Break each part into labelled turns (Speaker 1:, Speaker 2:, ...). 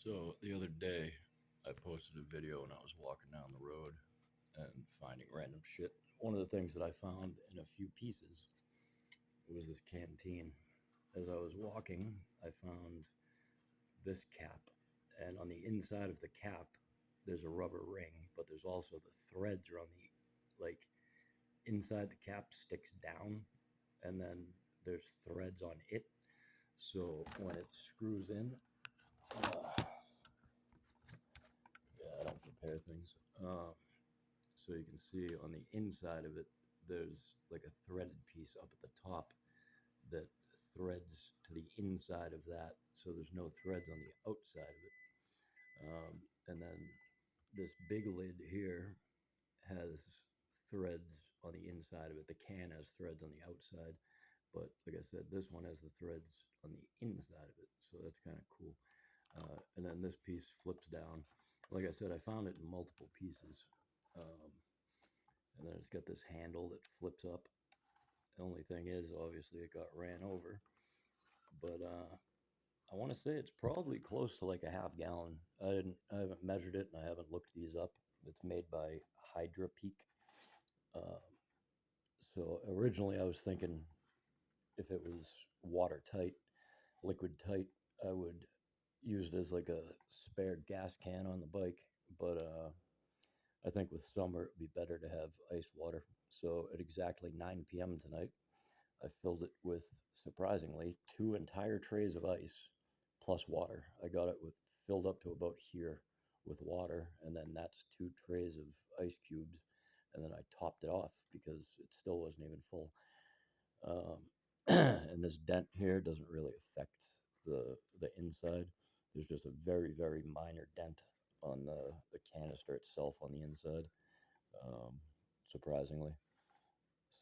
Speaker 1: So the other day, I posted a video and I was walking down the road and finding random shit. One of the things that I found in a few pieces was this canteen. As I was walking, I found this cap, and on the inside of the cap, there's a rubber ring, but there's also the threads are on the inside the cap sticks down, and then there's threads on it. So when it screws in, yeah, I don't prepare things. So you can see on the inside of it, there's like a threaded piece up at the top that threads to the inside of that. So there's no threads on the outside of it. And then this big lid here has threads on the inside of it. The can has threads on the outside. But like I said, this one has the threads on the inside of it. So that's kind of cool. And then this piece flips down. Like I said, I found it in multiple pieces. Um, and then it's got this handle that flips up. The only thing is, obviously, it got ran over. But I want to say it's probably close to like a half gallon. I haven't measured it, and I haven't looked these up. It's made by Hydra Peak. Uh, so originally, I was thinking if it was watertight, liquid tight, I would use it as like a spare gas can on the bike. But I think with summer, it'd be better to have ice water. So at exactly 9 p.m. tonight, I filled it with, surprisingly, 2 entire trays of ice plus water. I got it with filled up to about here with water, and then that's 2 trays of ice cubes, and then I topped it off because it still wasn't even full. Um, and this dent here doesn't really affect the inside. There's just a very minor dent on the canister itself on the inside, um, surprisingly.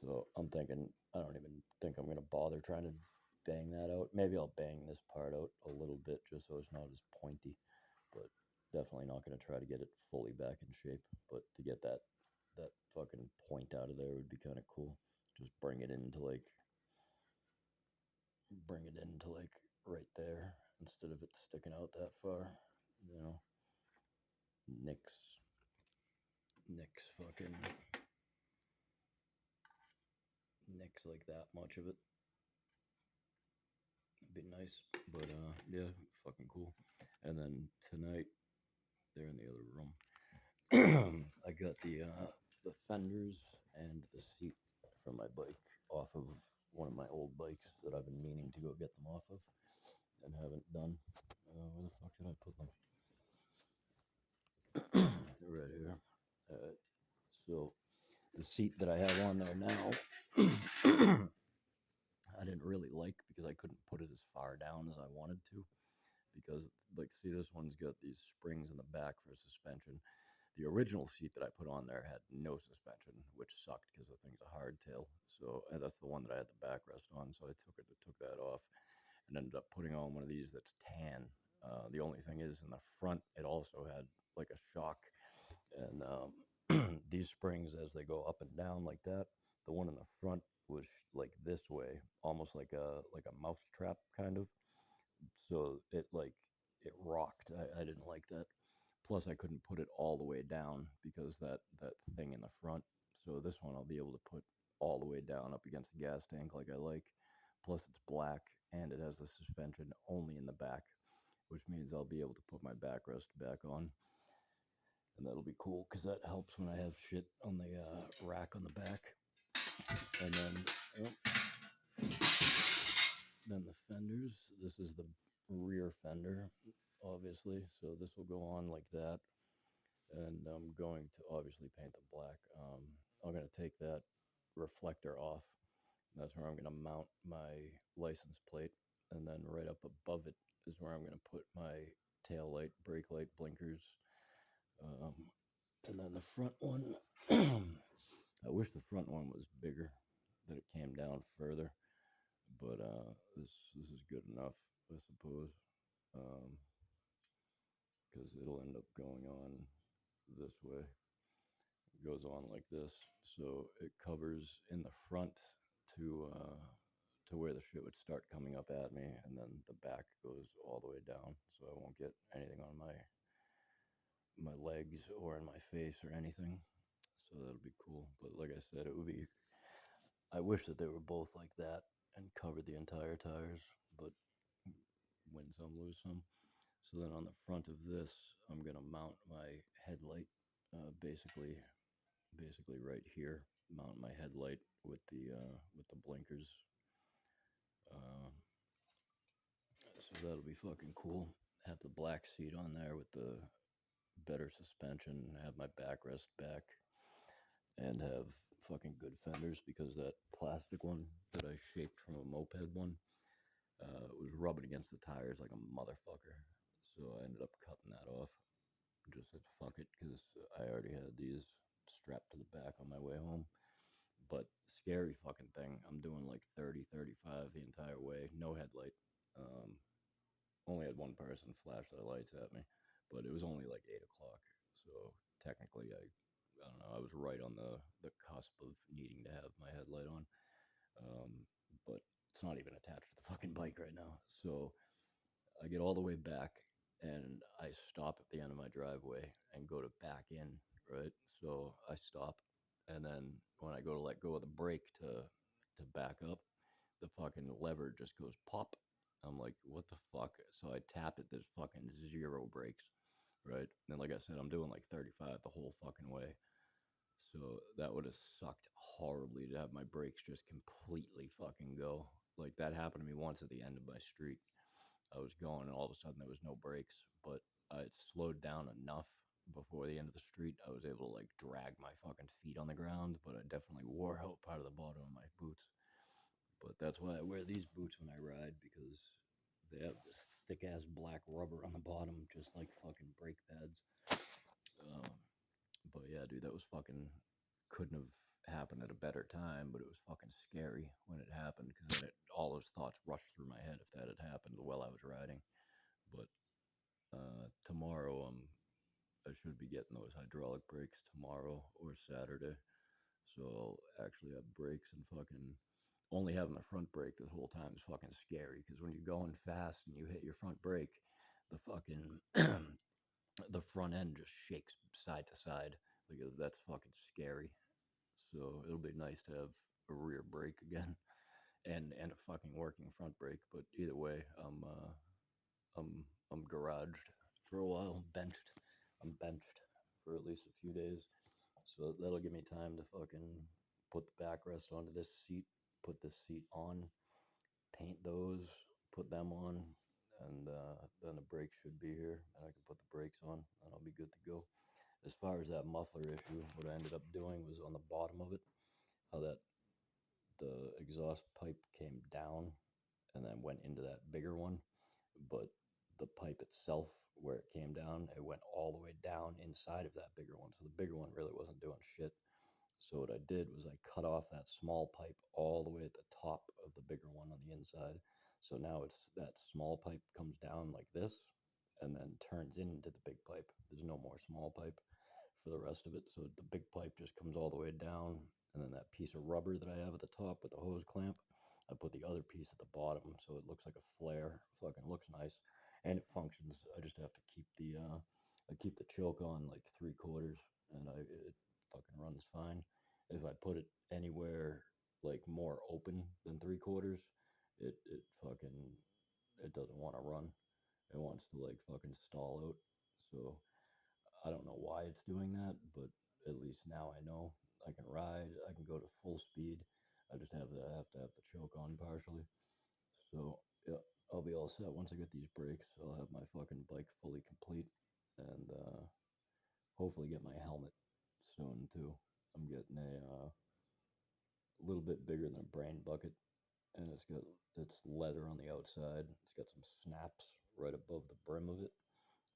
Speaker 1: So I'm thinking, I don't even think I'm going to bother trying to bang that out. Maybe I'll bang this part out a little bit just so it's not as pointy, but definitely not going to try to get it fully back in shape. But to get that fucking point out of there would be kind of cool. Just bring it into like right there instead of it sticking out that far. You know, nix, nix fucking nix like that much of it. Be nice, but yeah, fucking cool. And then tonight they're in the other room. I got the fenders and the seat from my bike off of one of my old bikes that I've been meaning to go get them off of and haven't done. Where the fuck did I put them? They're right here. So the seat that I have on there now, I didn't really like because I couldn't put it as far down as I wanted to. Because, like, see, this one's got these springs in the back for suspension. The original seat that I put on there had no suspension, which sucked because the thing's a hardtail. So that's the one that I had the backrest on. So I took that off and ended up putting on one of these that's tan. The only thing is, in the front, it also had like a shock, and these springs, as they go up and down like that, the one in the front was like this way, almost like a mouse trap kind of. So it rocked. I didn't like that. Plus, I couldn't put it all the way down because that thing in the front. So this one I'll be able to put all the way down up against the gas tank like I like. Plus, it's black and it has the suspension only in the back, which means I'll be able to put my backrest back on, and that'll be cool because that helps when I have shit on the rack on the back. And then the fenders. This is the rear fender, obviously. So this will go on like that, and I'm going to obviously paint the black. I'm going to take that reflector off. That's where I'm going to mount my license plate, and then right up above it is where I'm going to put my tail light, brake light, blinkers, um, and then the front one. I wish the front one was bigger, that it came down further, but this is good enough, I suppose, because it'll end up going on this way. It goes on like this, so it covers in the front to to where the shit would start coming up at me, and then the back goes all the way down, so I won't get anything on my legs or in my face or anything. So that'll be cool. But like I said, it would be. I wish that they were both like that and covered the entire tires, but win some, lose some. So then on the front of this, I'm gonna mount my headlight, basically right here. Mount my headlight with the blinkers. Uh, so that'll be fucking cool. Have the black seat on there with the better suspension. Have my backrest back, and have fucking good fenders because that plastic one that I shaped from a moped one was rubbing against the tires like a motherfucker. So I ended up cutting that off. Just said fuck it because I already had these strapped to the back on my way home. But scary fucking thing. I'm doing like 30, 35 the entire way. No headlight. Um, Only had one person flash their lights at me, but it was only like 8 o'clock. So technically, I don't know. I was right on the cusp of needing to have my headlight on. Um, but it's not even attached to the fucking bike right now. So I get all the way back and I stop at the end of my driveway and go to back in, right? So I stop, and then when I go to let go of the brake to back up, the fucking lever just goes pop. I'm like, what the fuck? So I tap it, there's fucking zero brakes, right? And like I said, I'm doing like 35 the whole fucking way. So that would have sucked horribly to have my brakes just completely fucking go. Like that happened to me once at the end of my street. I was going and all of a sudden there was no brakes, but I had slowed down enough before the end of the street. I was able to like drag my fucking feet on the ground, but I definitely wore out part of the bottom of my boots. But that's why I wear these boots when I ride because they have this thick ass black rubber on the bottom, just like fucking brake pads. Um, but yeah, dude, that was fucking couldn't have happened at a better time, but it was fucking scary when it happened because all those thoughts rushed through my head if that had happened while I was riding. But tomorrow, I should be getting those hydraulic brakes tomorrow or Saturday. So I'll actually have brakes, and fucking only having the front brake this whole time is fucking scary because when you're going fast and you hit your front brake, the fucking the front end just shakes side to side. Like that's fucking scary. So it'll be nice to have a rear brake again and a fucking working front brake. But either way, I'm I'm garaged for a while, benched. I'm benched for at least a few days. So that'll give me time to fucking put the backrest onto this seat, put this seat on, paint those, put them on, and then the brakes should be here, and I can put the brakes on, and I'll be good to go. As far as that muffler issue, what I ended up doing was on the bottom of it, how that the exhaust pipe came down and then went into that bigger one, but the pipe itself, where it came down, it went all the way down inside of that bigger one. So the bigger one really wasn't doing shit. So what I did was I cut off that small pipe all the way at the top of the bigger one on the inside. So now it's that small pipe comes down like this and then turns into the big pipe. There's no more small pipe for the rest of it. So the big pipe just comes all the way down, and then that piece of rubber that I have at the top with the hose clamp, I put the other piece at the bottom so it looks like a flare. Fucking looks nice, and it functions. I just have to keep I keep the choke on like 3/4, and it fucking runs fine. If I put it anywhere like more open than 3/4, it fucking it doesn't want to run. It wants to like fucking stall out. So I don't know why it's doing that, but at least now I know I can ride. I can go to full speed. I just have to have the choke on partially. So yeah, I'll be all set once I get these brakes. I'll have my fucking bike fully complete, and hopefully get my helmet soon too. I'm getting a little bit bigger than a brain bucket, and it's leather on the outside. It's got some snaps right above the brim of it,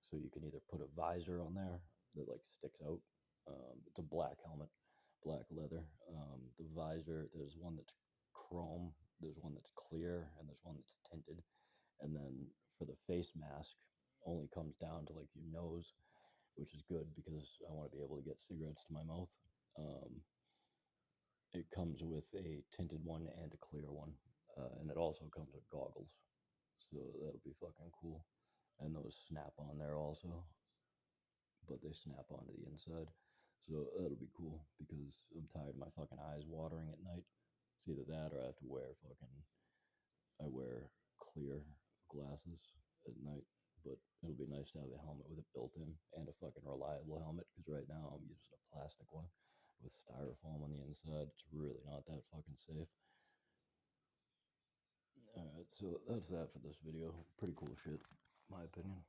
Speaker 1: so you can either put a visor on there that like sticks out. It's a black helmet, black leather. The visor, there's one that's chrome, there's one that's clear, and there's one that's tinted. And then for the face mask, only comes down to like your nose, which is good because I want to be able to get cigarettes to my mouth. Um, it comes with a tinted one and a clear one. And it also comes with goggles, so that'll be fucking cool. And those snap on there also, but they snap onto the inside. So that'll be cool because I'm tired of my fucking eyes watering at night. It's either that or I have to wear I wear clear glasses at night. But it'll be nice to have a helmet with it built in and a fucking reliable helmet because right now I'm using a plastic one with styrofoam on the inside. It's really not that fucking safe. Alright, so that's that for this video. Pretty cool shit, my opinion.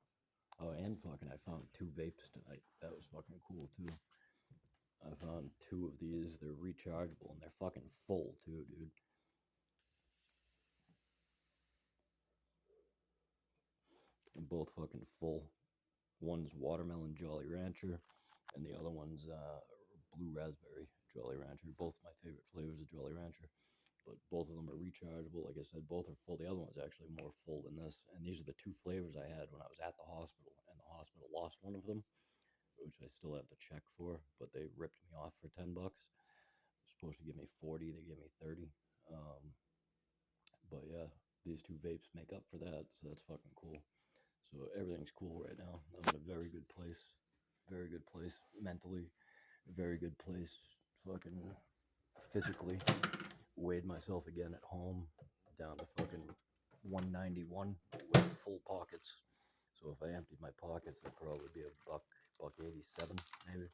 Speaker 1: Oh, and fucking I found 2 vapes tonight. That was fucking cool too. I found 2 of these. They're rechargeable and they're fucking full too, dude. They're both fucking full. One's watermelon Jolly Rancher, and the other one's blue raspberry Jolly Rancher. Both my favorite flavors of Jolly Rancher, but both of them are rechargeable. Like I said, both are full. The other one's actually more full than this, and these are the 2 flavors I had when I was at the hospital, and the hospital lost one of them, which I still have to check for, but they ripped me off for $10. They're supposed to give me 40, they gave me 30. But yeah, these 2 vapes make up for that, so that's fucking cool. So everything's cool right now. I'm in a very good place. Very good place mentally. Very good place fucking physically. Weighed myself again at home down to fucking 191 with full pockets. So if I emptied my pockets, it'd probably be a buck 87 maybe.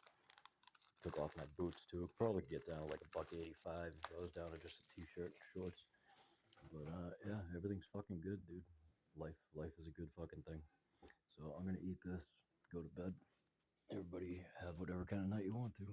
Speaker 1: Took off my boots too. Probably get down to like a buck 85 if I was down to just a t-shirt and shorts. But yeah, everything's fucking good, dude. Life is a good fucking thing. So I'm gonna eat this, go to bed. Everybody have whatever kind of night you want to.